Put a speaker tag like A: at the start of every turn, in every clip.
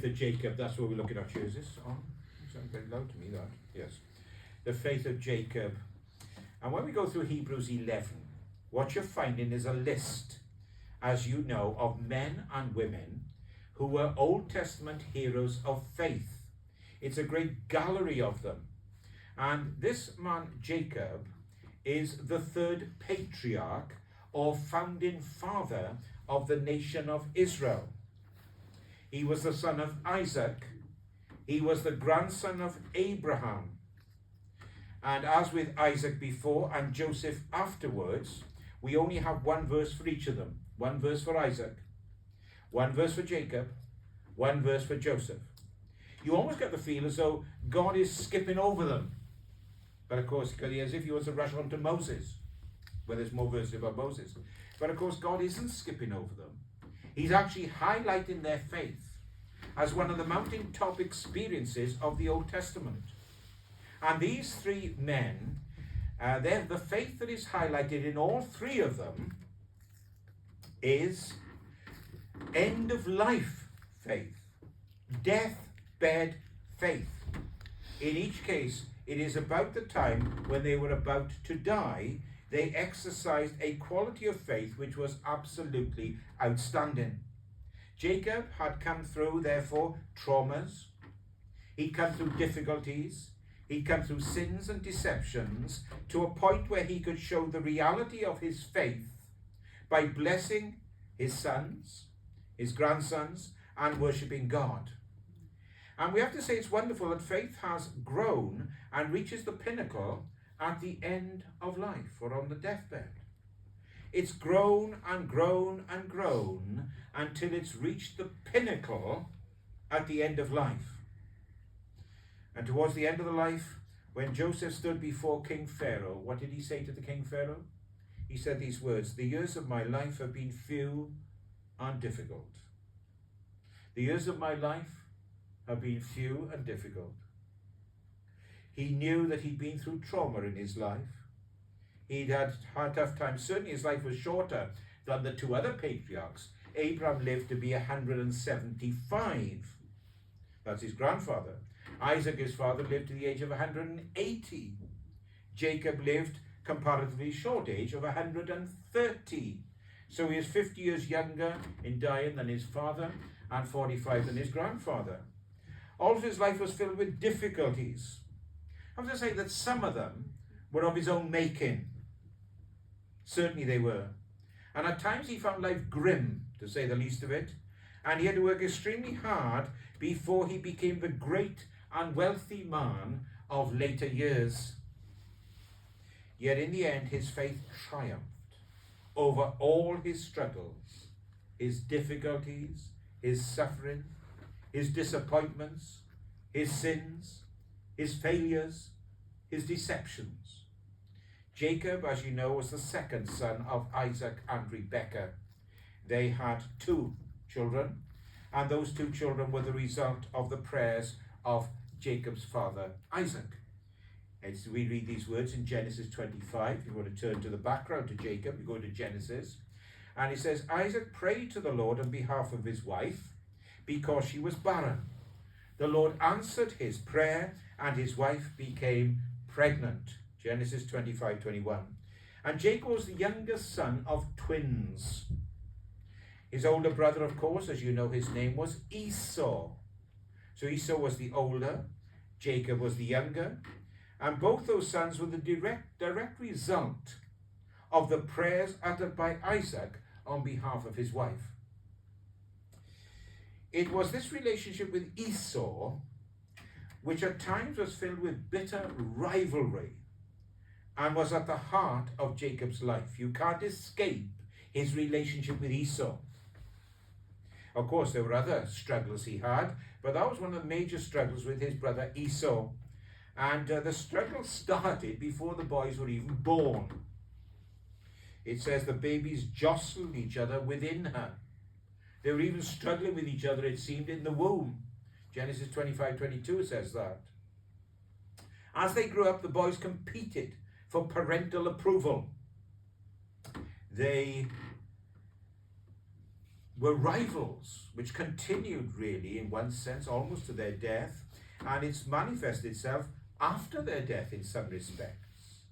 A: of Jacob, that's what we're looking at here. Is this on? It sounds very loud to me, that. Yes. The faith of Jacob. And when we go through Hebrews 11, what you're finding is a list, as you know, of men and women who were Old Testament heroes of faith. It's a great gallery of them. And this man, Jacob, is the third patriarch or founding father of the nation of Israel. He was the son of Isaac. He was the grandson of Abraham. And as with Isaac before and Joseph afterwards, we only have one verse for each of them. One verse for Isaac, one verse for Jacob, one verse for Joseph. You almost get the feel as though God is skipping over them. But of course, as if he wants to rush on to Moses, where there's more verses about Moses. But of course, God isn't skipping over them. He's actually highlighting their faith as one of the mountaintop experiences of the Old Testament. And these three men, the faith that is highlighted in all three of them is end of life faith, deathbed faith. In each case, it is about the time when they were about to die. They exercised a quality of faith which was absolutely outstanding. Jacob had come through, therefore, traumas. He'd come through difficulties. He'd come through sins and deceptions to a point where he could show the reality of his faith by blessing his sons, his grandsons, and worshipping God. And we have to say it's wonderful that faith has grown and reaches the pinnacle at the end of life or on the deathbed. It's grown and grown and grown until it's reached the pinnacle at the end of life. And towards the end of the life, when Joseph stood before King Pharaoh, what did he say to the King Pharaoh? He said these words, "The years of my life have been few and difficult." The years of my life have been few and difficult. He knew that he'd been through trauma in his life. He'd had tough times. Certainly his life was shorter than the two other patriarchs. Abraham lived to be 175. That's his grandfather. Isaac, his father, lived to the age of 180. Jacob lived comparatively short age of 130. So he is 50 years younger in dying than his father and 45 than his grandfather. All of his life was filled with difficulties. I have to say that some of them were of his own making. Certainly they were. And at times he found life grim, to say the least of it. And he had to work extremely hard before he became the great and wealthy man of later years. Yet in the end, his faith triumphed over all his struggles, his difficulties, his suffering, his disappointments, his sins, his failures, his deceptions. Jacob, as you know, was the second son of Isaac and Rebekah. They had 2 children, and those 2 children were the result of the prayers of Jacob's father, Isaac. As we read these words in Genesis 25, if you want to turn to the background to Jacob, you go to Genesis, and it says, Isaac prayed to the Lord on behalf of his wife because she was barren. The Lord answered his prayer, and his wife became pregnant. Genesis 25:21. And Jacob was the youngest son of twins. His older brother, of course, as you know, his name was Esau. So Esau was the older, Jacob was the younger, and both those sons were the direct result of the prayers uttered by Isaac on behalf of his wife. It was this relationship with Esau which at times was filled with bitter rivalry and was at the heart of Jacob's life. You can't escape his relationship with Esau. Of course, there were other struggles he had, but that was one of the major struggles with his brother Esau. And the struggle started before the boys were even born. It says the babies jostled each other within her. They were even struggling with each other, it seemed, in the womb. Genesis 25:22 says that. As they grew up, the boys competed for parental approval. They were rivals, which continued really in one sense almost to their death, and it's manifested itself after their death in some respects.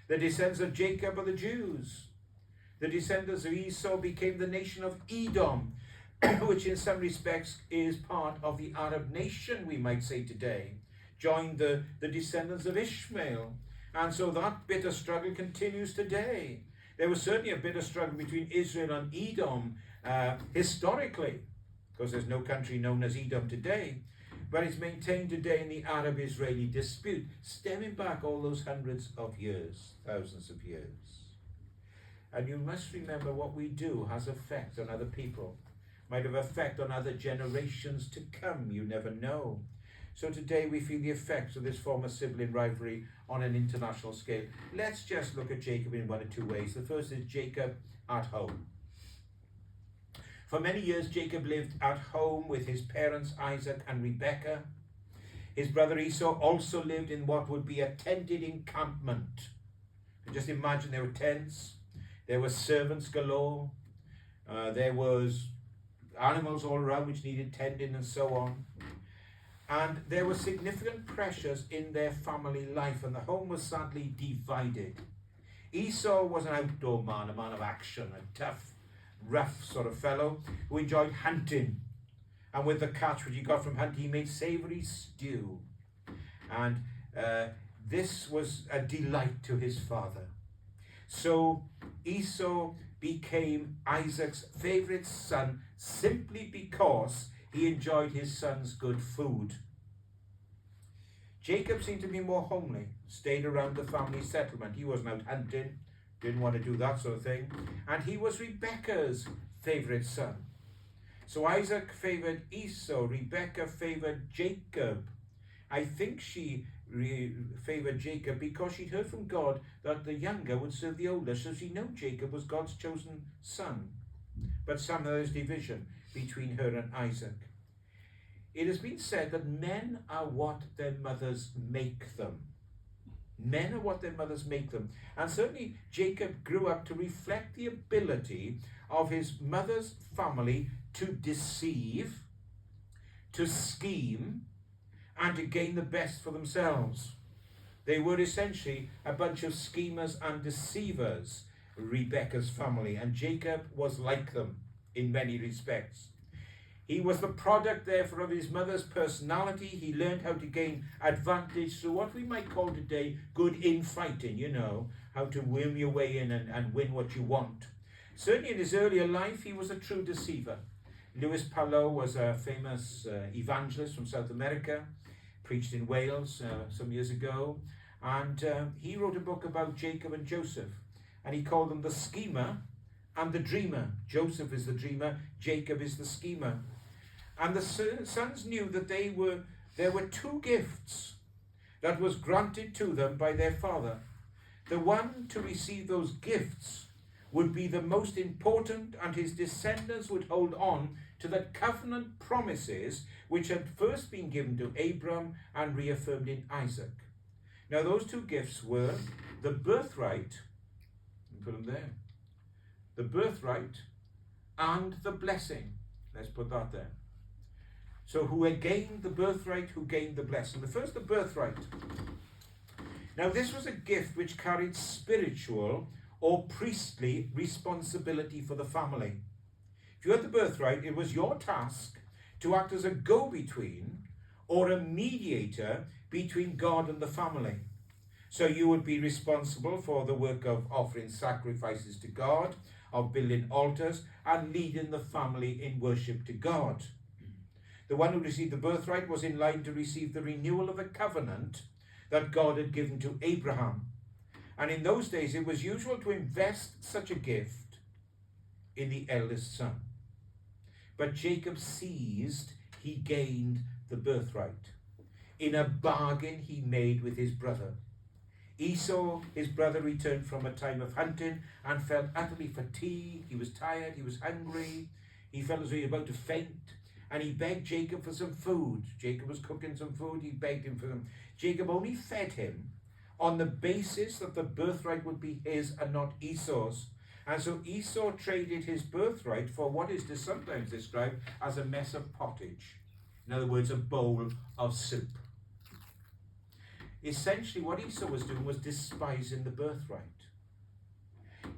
A: The descendants of Jacob are the Jews. The descendants of Esau became the nation of Edom, which in some respects is part of the Arab nation, we might say today, joined the descendants of Ishmael. And so that bitter struggle continues today. There was certainly a bitter struggle between Israel and Edom historically, because there's no country known as Edom today, but it's maintained today in the Arab-Israeli dispute, stemming back all those hundreds of years, thousands of years. And you must remember what we do has effect on other people, might have effect on other generations to come, you never know. So today we feel the effects of this form of sibling rivalry on an international scale. Let's just look at Jacob in one or two ways. The first is Jacob at home. For many years, Jacob lived at home with his parents, Isaac and Rebekah. His brother Esau also lived in what would be a tented encampment. Just imagine there were tents, there were servants galore, there was animals all around which needed tending and so on. And there were significant pressures in their family life, and the home was sadly divided. Esau was an outdoor man, a man of action, a tough, rough sort of fellow who enjoyed hunting. And with the catch which he got from hunting, he made savoury stew. And this was a delight to his father. So Esau became Isaac's favourite son simply because he enjoyed his son's good food. Jacob seemed to be more homely, stayed around the family settlement. He wasn't out hunting, didn't want to do that sort of thing. And he was Rebekah's favourite son. So Isaac favoured Esau, Rebekah favoured Jacob. I think she favoured Jacob because she'd heard from God that the younger would serve the older, so she knew Jacob was God's chosen son. But somehow there's division between her and Isaac. It has been said that men are what their mothers make them. Men are what their mothers make them. And certainly Jacob grew up to reflect the ability of his mother's family to deceive, to scheme, and to gain the best for themselves. They were essentially a bunch of schemers and deceivers, Rebekah's family, and Jacob was like them in many respects. He was the product, therefore, of his mother's personality. He learned how to gain advantage through what we might call today good infighting, how to worm your way in and win what you want. Certainly in his earlier life, he was a true deceiver. Lewis Pallow was a famous evangelist from South America, preached in Wales some years ago, and he wrote a book about Jacob and Joseph, and he called them the schemer and the dreamer. Joseph is the dreamer, Jacob is the schemer. And the sons knew that there were two gifts that was granted to them by their father. The one to receive those gifts would be the most important, and his descendants would hold on to the covenant promises which had first been given to Abram and reaffirmed in Isaac. Now those two gifts were the birthright, put them there, the birthright and the blessing. Let's put that there. So who had gained the birthright, who gained the blessing? The first, the birthright. Now this was a gift which carried spiritual or priestly responsibility for the family. If you had the birthright, it was your task to act as a go-between or a mediator between God and the family. So you would be responsible for the work of offering sacrifices to God, of building altars, and leading the family in worship to God. The one who received the birthright was in line to receive the renewal of the covenant that God had given to Abraham. And in those days, it was usual to invest such a gift in the eldest son. But Jacob seized, he gained the birthright in a bargain he made with his brother. Esau, his brother, returned from a time of hunting and felt utterly fatigued. He was tired, he was hungry, he felt as though he was about to faint. And he begged Jacob for some food. Jacob was cooking some food, he begged him for them. Jacob only fed him on the basis that the birthright would be his and not Esau's. And so Esau traded his birthright for what is sometimes described as a mess of pottage. In other words, a bowl of soup. Essentially, what Esau was doing was despising the birthright.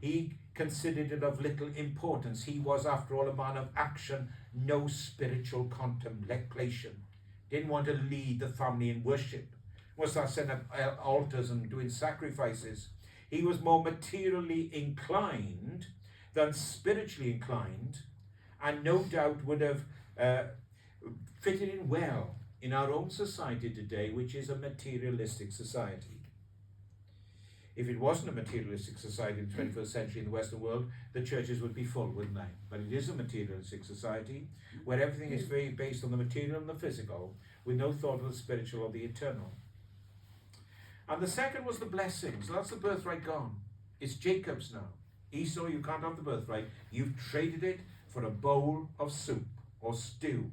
A: He considered it of little importance. He was, after all, a man of action, no spiritual contemplation. Didn't want to lead the family in worship. Was not setting up altars and doing sacrifices. He was more materially inclined than spiritually inclined, and no doubt would have fitted in well in our own society today, which is a materialistic society. If it wasn't a materialistic society in the 21st century in the Western world, the churches would be full, wouldn't they? But it is a materialistic society where everything is very based on the material and the physical, with no thought of the spiritual or the eternal. And the second was the blessing. So that's the birthright gone. It's Jacob's now. Esau, you can't have the birthright. You've traded it for a bowl of soup or stew.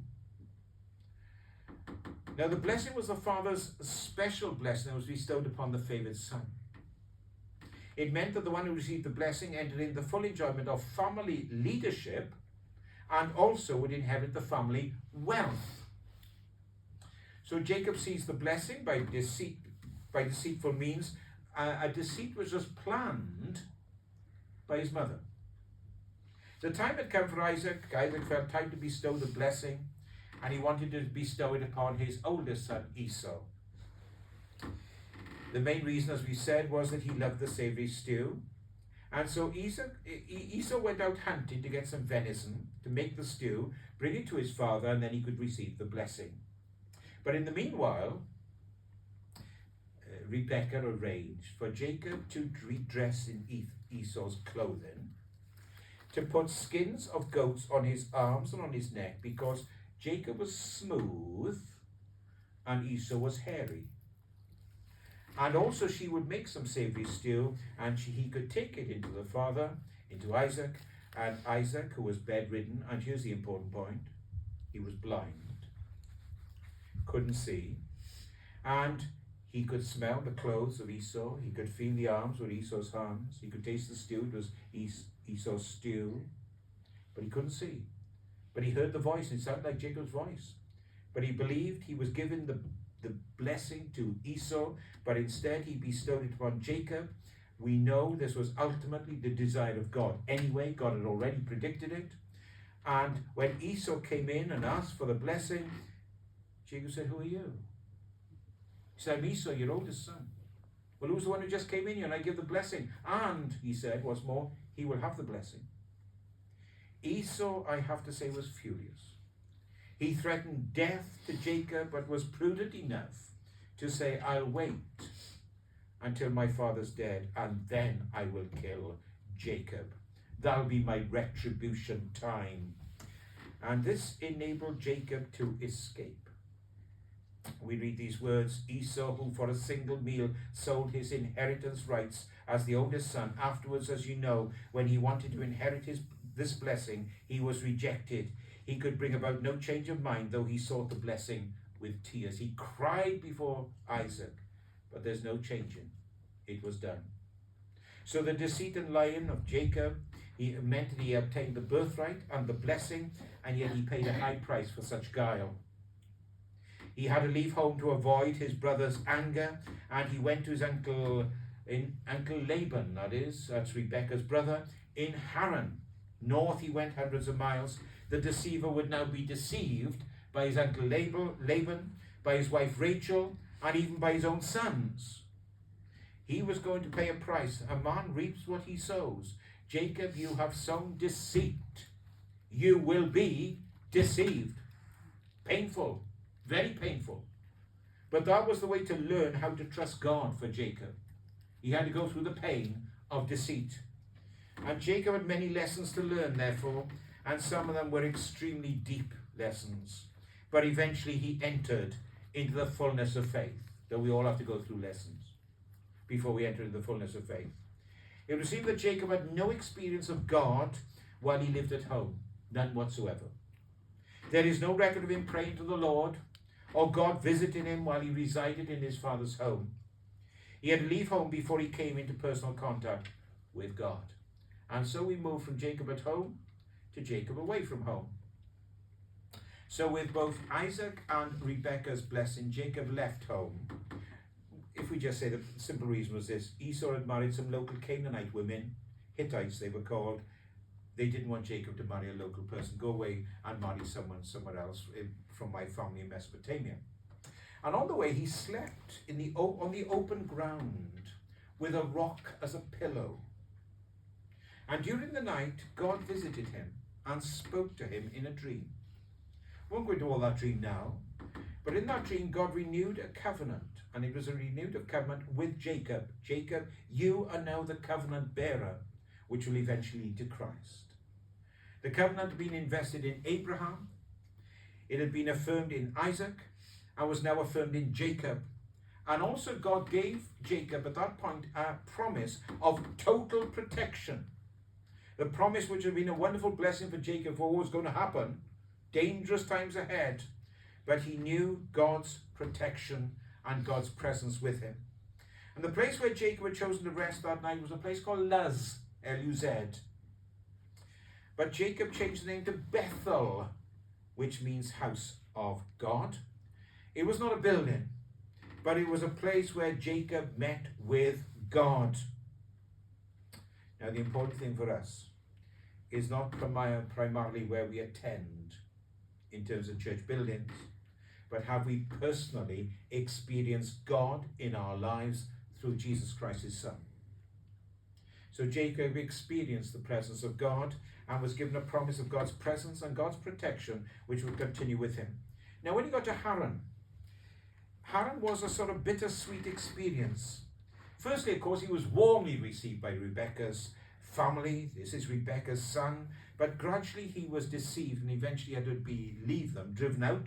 A: Now the blessing was the father's special blessing that was bestowed upon the favoured son. It meant that the one who received the blessing entered in the full enjoyment of family leadership and also would inherit the family wealth. So Jacob sees the blessing by deceitful means. A deceit was just planned by his mother. The time had come for Isaac. Isaac felt time to bestow the blessing, and he wanted to bestow it upon his oldest son, Esau. The main reason, as we said, was that he loved the savoury stew. And so Esau went out hunting to get some venison, to make the stew, bring it to his father, and then he could receive the blessing. But in the meanwhile, Rebekah arranged for Jacob to dress in Esau's clothing, to put skins of goats on his arms and on his neck, because Jacob was smooth and Esau was hairy. And also she would make some savoury stew, and he could take it into the father, into Isaac, and Isaac, who was bedridden, and here's the important point, he was blind, couldn't see, and he could smell the clothes of Esau, he could feel the arms with Esau's hands, he could taste the stew, it was Esau's stew, but he couldn't see. But he heard the voice, and it sounded like Jacob's voice. But he believed he was given the blessing to Esau, but instead he bestowed it upon Jacob. We know this was ultimately the desire of God. Anyway, God had already predicted it. And when Esau came in and asked for the blessing, Jacob said, "Who are you?" He said, "I'm Esau, your oldest son." "Well, who's the one who just came in here and I give the blessing?" And, he said, what's more, he will have the blessing. Esau, I have to say, was furious. He threatened death to Jacob, but was prudent enough to say, "I'll wait until my father's dead, and then I will kill Jacob. That'll be my retribution time." And this enabled Jacob to escape. We read these words, Esau, who for a single meal sold his inheritance rights as the oldest son, afterwards, as you know, when he wanted to inherit this blessing, he was rejected. He could bring about no change of mind, though he sought the blessing with tears. He cried before Isaac, but there's no changing. It was done. So the deceit and lying of Jacob, he meant that he obtained the birthright and the blessing, and yet he paid a high price for such guile. He had to leave home to avoid his brother's anger, and he went to his uncle Laban, that's Rebekah's brother, in Haran. North he went hundreds of miles. The deceiver would now be deceived by his uncle Laban, by his wife Rachel, and even by his own sons. He was going to pay a price. A man reaps what he sows. Jacob, you have sown deceit. You will be deceived. Painful, very painful. But that was the way to learn how to trust God for Jacob. He had to go through the pain of deceit. And Jacob had many lessons to learn, therefore, and some of them were extremely deep lessons. But eventually he entered into the fullness of faith, though we all have to go through lessons before we enter into the fullness of faith. It would seem that Jacob had no experience of God while he lived at home, none whatsoever. There is no record of him praying to the Lord, or God visiting him while he resided in his father's home. He had to leave home before he came into personal contact with God. And so we move from Jacob at home to Jacob away from home. So with both Isaac and Rebekah's blessing, Jacob left home. If we just say the simple reason was this: Esau had married some local Canaanite women, Hittites they were called. They didn't want Jacob to marry a local person. Go away and marry someone somewhere else from my family in Mesopotamia. And on the way he slept on the open ground with a rock as a pillow. And during the night God visited him and spoke to him in a dream. I won't go into all that dream now, but in that dream God renewed a covenant, and it was a renewed covenant with Jacob. Jacob, you are now the covenant bearer, which will eventually lead to Christ. The covenant had been invested in Abraham, it had been affirmed in Isaac, and was now affirmed in Jacob. And also God gave Jacob at that point a promise of total protection. The promise which had been a wonderful blessing for Jacob for what was going to happen, dangerous times ahead, but he knew God's protection and God's presence with him. And the place where Jacob had chosen to rest that night was a place called Luz, L-U-Z. But Jacob changed the name to Bethel, which means house of God. It was not a building, but it was a place where Jacob met with God. Now the important thing for us is not primarily where we attend in terms of church buildings, but have we personally experienced God in our lives through Jesus Christ his Son. So Jacob experienced the presence of God and was given a promise of God's presence and God's protection, which would continue with him. Now when he got to Haran, Haran was a sort of bittersweet experience. Firstly, of course, he was warmly received by Rebekah's family. This is Rebekah's son. But gradually he was deceived and eventually had to leave them, driven out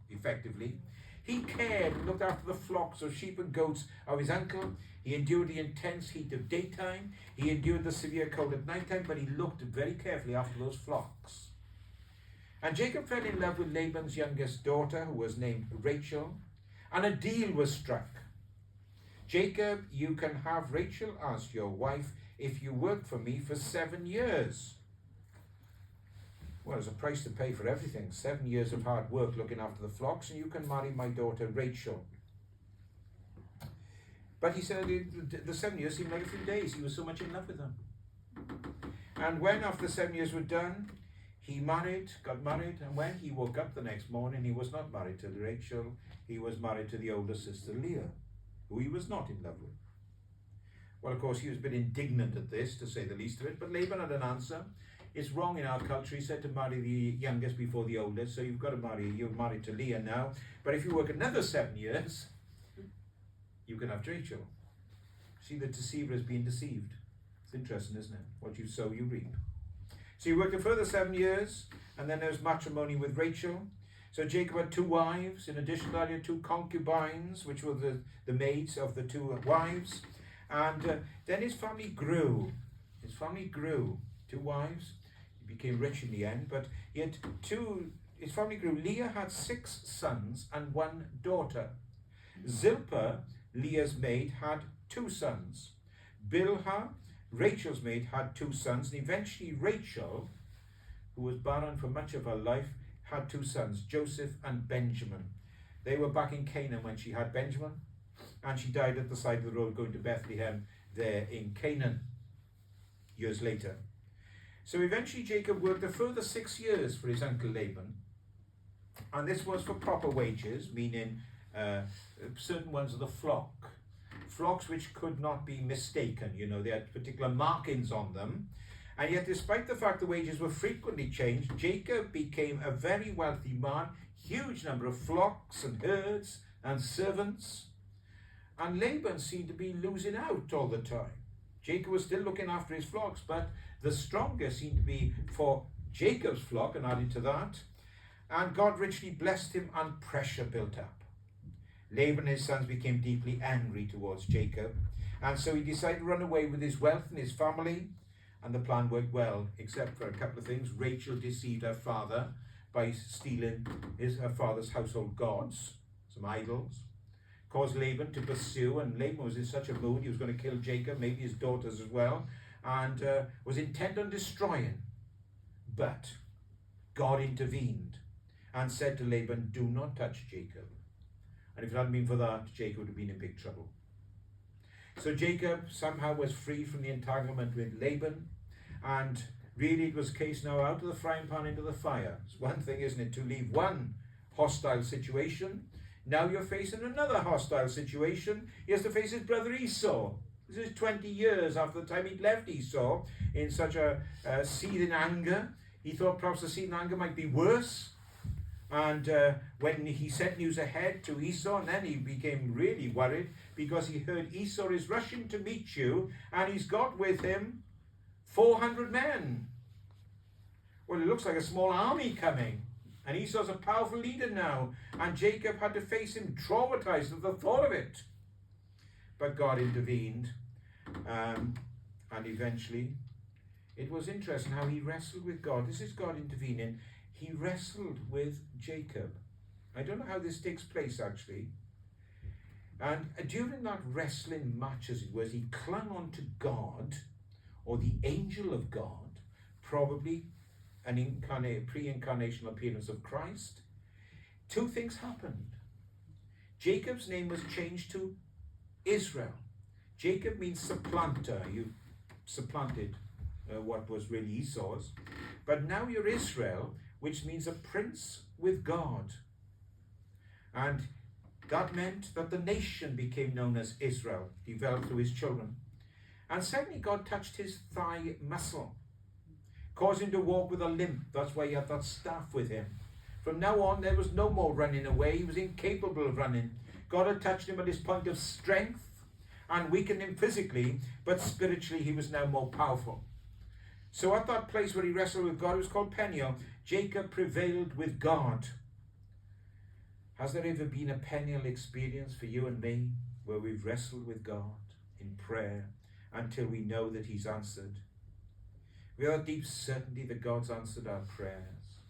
A: effectively. He cared and looked after the flocks of sheep and goats of his uncle. He endured the intense heat of daytime. He endured the severe cold at nighttime, but he looked very carefully after those flocks. And Jacob fell in love with Laban's youngest daughter, who was named Rachel, and a deal was struck. Jacob, you can have Rachel as your wife if you work for me for 7 years. Well, there's a price to pay for everything. 7 years of hard work looking after the flocks, and you can marry my daughter Rachel. But he said the 7 years seemed like a few days. He was so much in love with them. And when after the 7 years were done, he got married, and when he woke up the next morning, he was not married to Rachel. He was married to the older sister Leah, who he was not in love with. Well, of course, he was a bit indignant at this, to say the least of it, but Laban had an answer. It's wrong in our culture, he said, to marry the youngest before the oldest, so you're married to Leah now, but if you work another 7 years, you can have Rachel. See, the deceiver is being deceived. It's interesting, isn't it? What you sow, you reap. So he worked a further 7 years, and then there was matrimony with Rachel. So Jacob had 2 wives. In addition to that, he had 2 concubines, which were the maids of the 2 wives. And then his family grew. 2 wives. He became rich in the end, but he had his family grew. Leah had 6 sons and 1 daughter. Zilpah, Leah's maid, had 2 sons. Bilhah, Rachel's maid, had 2 sons, and eventually Rachel, who was barren for much of her life, had 2 sons, Joseph and Benjamin. They were back in Canaan when she had Benjamin, and she died at the side of the road going to Bethlehem there in Canaan years later. So eventually Jacob worked a further 6 years for his uncle Laban, and this was for proper wages, meaning certain ones of the flocks which could not be mistaken. You know, they had particular markings on them. And yet, despite the fact the wages were frequently changed, Jacob became a very wealthy man, huge number of flocks and herds and servants. And Laban seemed to be losing out all the time. Jacob was still looking after his flocks, but the stronger seemed to be for Jacob's flock, and added to that. And God richly blessed him, and pressure built up. Laban and his sons became deeply angry towards Jacob, and so he decided to run away with his wealth and his family, and the plan worked well, except for a couple of things. Rachel deceived her father by stealing her father's household gods, some idols, caused Laban to pursue, and Laban was in such a mood he was going to kill Jacob, maybe his daughters as well, and was intent on destroying. But God intervened and said to Laban, do not touch Jacob. And if it hadn't been for that, Jacob would have been in big trouble. So Jacob somehow was free from the entanglement with Laban, and really it was a case now out of the frying pan into the fire. It's one thing, isn't it, to leave one hostile situation. Now you're facing another hostile situation. He has to face his brother Esau. This is 20 years after the time he'd left Esau in such a seething anger. He thought perhaps the seething anger might be worse. And when he sent news ahead to Esau, and then he became really worried because he heard Esau is rushing to meet you and he's got with him 400 men. Well, it looks like a small army coming. And Esau's a powerful leader now. And Jacob had to face him, traumatized at the thought of it. But God intervened. And eventually, it was interesting how he wrestled with God. This is God intervening. He wrestled with Jacob. I don't know how this takes place, actually. And during that wrestling match, as it was, he clung on to God, or the angel of God, probably an pre-incarnational appearance of Christ. Two things happened. Jacob's name was changed to Israel. Jacob means supplanter. You supplanted what was really Esau's. But now you're Israel, which means a prince with God. And that meant that the nation became known as Israel, developed through his children. And secondly, God touched his thigh muscle, caused him to walk with a limp. That's why he had that staff with him. From now on, there was no more running away. He was incapable of running. God had touched him at his point of strength and weakened him physically, but spiritually he was now more powerful. So at that place where he wrestled with God, it was called Peniel, Jacob prevailed with God. Has there ever been a Peniel experience for you and me, where we've wrestled with God in prayer until we know that he's answered? We have a deep certainty that God's answered our prayers.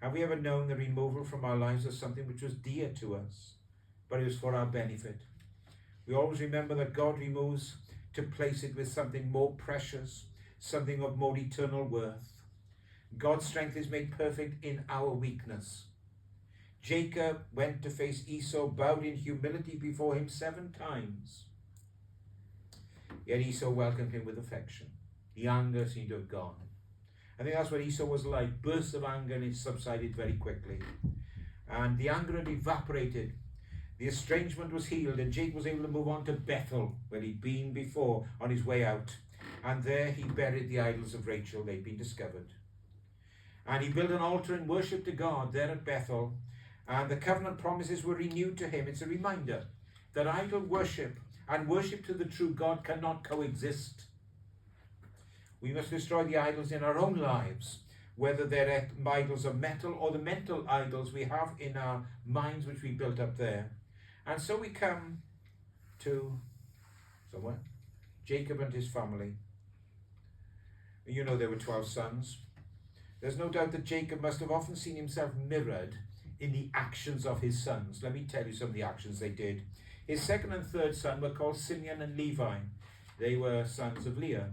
A: Have we ever known the removal from our lives of something which was dear to us, but it was for our benefit? We always remember that God removes to place it with something more precious, something of more eternal worth. God's strength is made perfect in our weakness. Jacob went to face Esau, bowed in humility before him 7 times. Yet Esau welcomed him with affection. The anger seemed to have gone. I think that's what Esau was like. Bursts of anger, and it subsided very quickly. And the anger had evaporated. The estrangement was healed, and Jacob was able to move on to Bethel, where he'd been before on his way out. And there he buried the idols of Rachel. They'd been discovered. And he built an altar in worship to God there at Bethel. And the covenant promises were renewed to him. It's a reminder that idol worship and worship to the true God cannot coexist. We must destroy the idols in our own lives, whether they're idols of metal or the mental idols we have in our minds, which we built up there. And so we come to somewhere, Jacob and his family. You know there were 12 sons. There's no doubt that Jacob must have often seen himself mirrored in the actions of his sons. Let me tell you some of the actions they did. His second and third son were called Simeon and Levi. They were sons of Leah.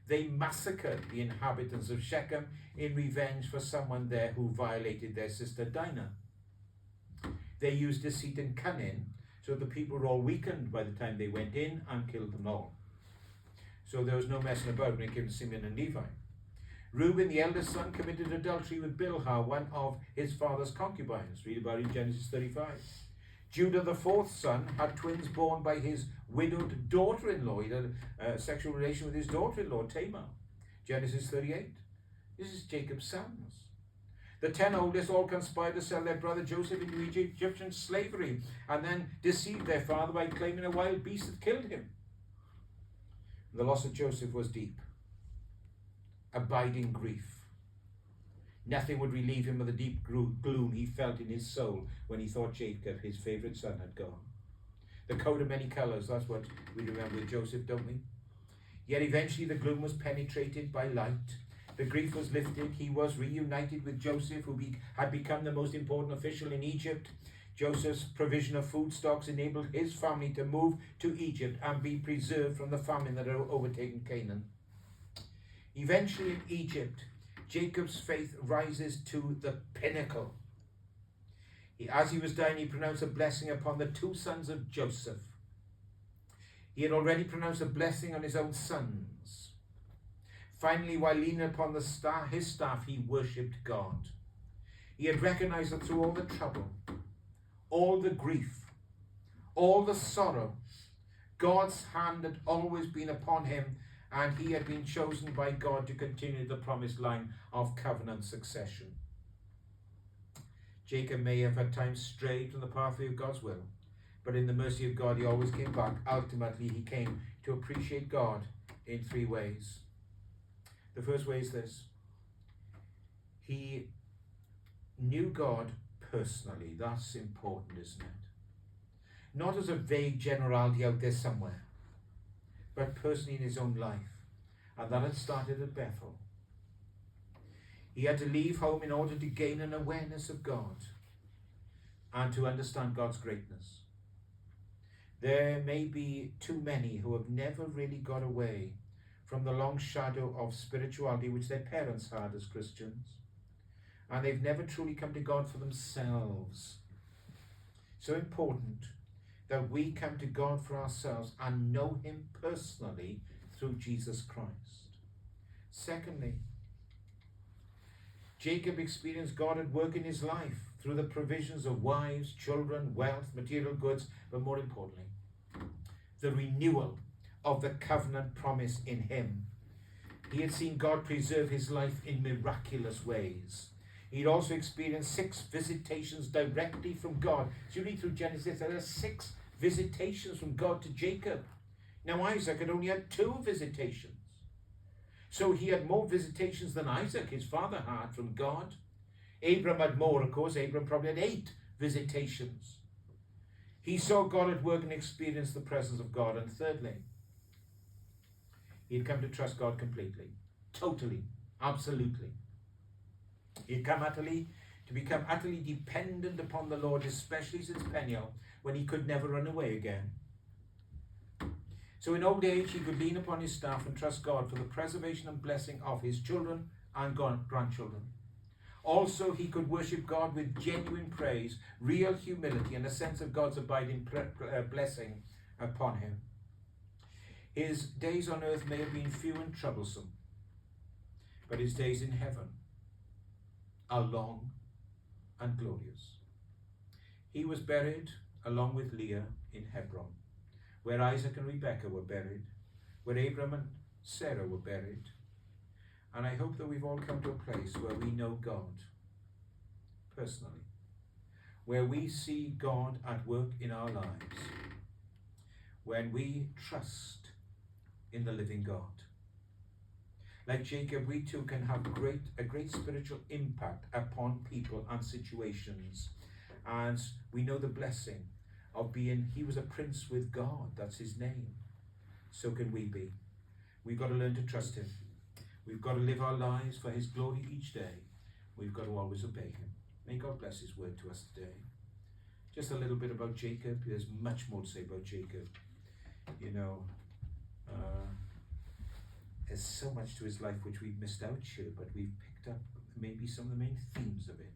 A: They massacred the inhabitants of Shechem in revenge for someone there who violated their sister Dinah. They used deceit and cunning, so the people were all weakened by the time they went in and killed them all. So there was no messing about when it came to Simeon and Levi. Reuben, the eldest son, committed adultery with Bilhah, one of his father's concubines. Read about it in Genesis 35. Judah, the fourth son, had twins born by his widowed daughter-in-law. He had a sexual relation with his daughter-in-law, Tamar. Genesis 38. This is Jacob's sons. The 10 oldest all conspired to sell their brother Joseph into Egyptian slavery and then deceived their father by claiming a wild beast had killed him. The loss of Joseph was deep. Abiding grief. Nothing would relieve him of the deep gloom he felt in his soul when he thought Jacob, his favourite son, had gone. The coat of many colours, that's what we remember with Joseph, don't we? Yet eventually the gloom was penetrated by light. The grief was lifted. He was reunited with Joseph, who had become the most important official in Egypt. Joseph's provision of food stocks enabled his family to move to Egypt and be preserved from the famine that had overtaken Canaan. Eventually in Egypt, Jacob's faith rises to the pinnacle. As he was dying, he pronounced a blessing upon the two sons of Joseph. He had already pronounced a blessing on his own sons. Finally, while leaning upon his staff, he worshipped God. He had recognized that through all the trouble, all the grief, all the sorrow, God's hand had always been upon him, and he had been chosen by God to continue the promised line of covenant succession. Jacob may have at times strayed from the pathway of God's will, but in the mercy of God, he always came back. Ultimately, he came to appreciate God in three ways. The first way is this: he knew God personally. That's important, isn't it? Not as a vague generality out there somewhere, but personally in his own life. And that had started at Bethel. He had to leave home in order to gain an awareness of God and to understand God's greatness. There may be too many who have never really got away from the long shadow of spirituality which their parents had as Christians, and they've never truly come to God for themselves. So important that we come to God for ourselves and know him personally through Jesus Christ. Secondly, Jacob experienced God at work in his life through the provisions of wives, children, wealth, material goods, but more importantly, the renewal of the covenant promise in him. He had seen God preserve his life in miraculous ways. He'd also experienced 6 visitations directly from God. As you read through Genesis, there are 6 visitations from God to Jacob. Now Isaac had only had 2 visitations. So he had more visitations than Isaac, his father, had from God. Abram had more, of course. Abram probably had 8 visitations. He saw God at work and experienced the presence of God. And thirdly, he had come to trust God completely, totally, absolutely. He had come to become utterly dependent upon the Lord, especially since Peniel, when he could never run away again. So in old age, he could lean upon his staff and trust God for the preservation and blessing of his children and grandchildren. Also, he could worship God with genuine praise, real humility, and a sense of God's abiding blessing upon him. His days on earth may have been few and troublesome, but his days in heaven are long and glorious. He was buried along with Leah in Hebron, where Isaac and Rebekah were buried, where Abraham and Sarah were buried. And I hope that we've all come to a place where we know God personally, where we see God at work in our lives, when we trust in the living God. Like Jacob, we too can have a great spiritual impact upon people and situations. And we know the blessing of being, he was a prince with God, that's his name. So can we be. We've got to learn to trust him. We've got to live our lives for his glory each day. We've got to always obey him. May God bless his word to us today. Just a little bit about Jacob. There's much more to say about Jacob. You know, there's so much to his life which we've missed out here, but we've picked up maybe some of the main themes of it.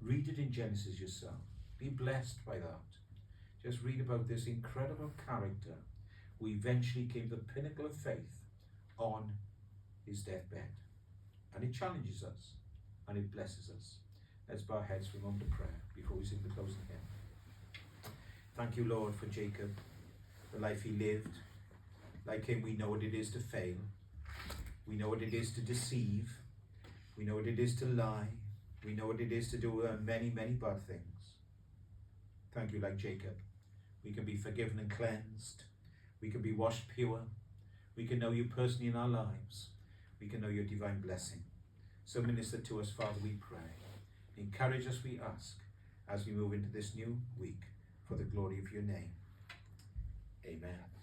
A: Read it in Genesis yourself. Be blessed by that. Just read about this incredible character who eventually came to the pinnacle of faith on his deathbed. And it challenges us and it blesses us. Let's bow our heads for a moment of prayer before we sing the closing hymn. Thank you, Lord, for Jacob, the life he lived. Like him, we know what it is to fail. We know what it is to deceive. We know what it is to lie. We know what it is to do many, many bad things. Thank you, like Jacob. We can be forgiven and cleansed. We can be washed pure. We can know you personally in our lives. We can know your divine blessing. So minister to us, Father, we pray. Encourage us, we ask, as we move into this new week for the glory of your name. Amen.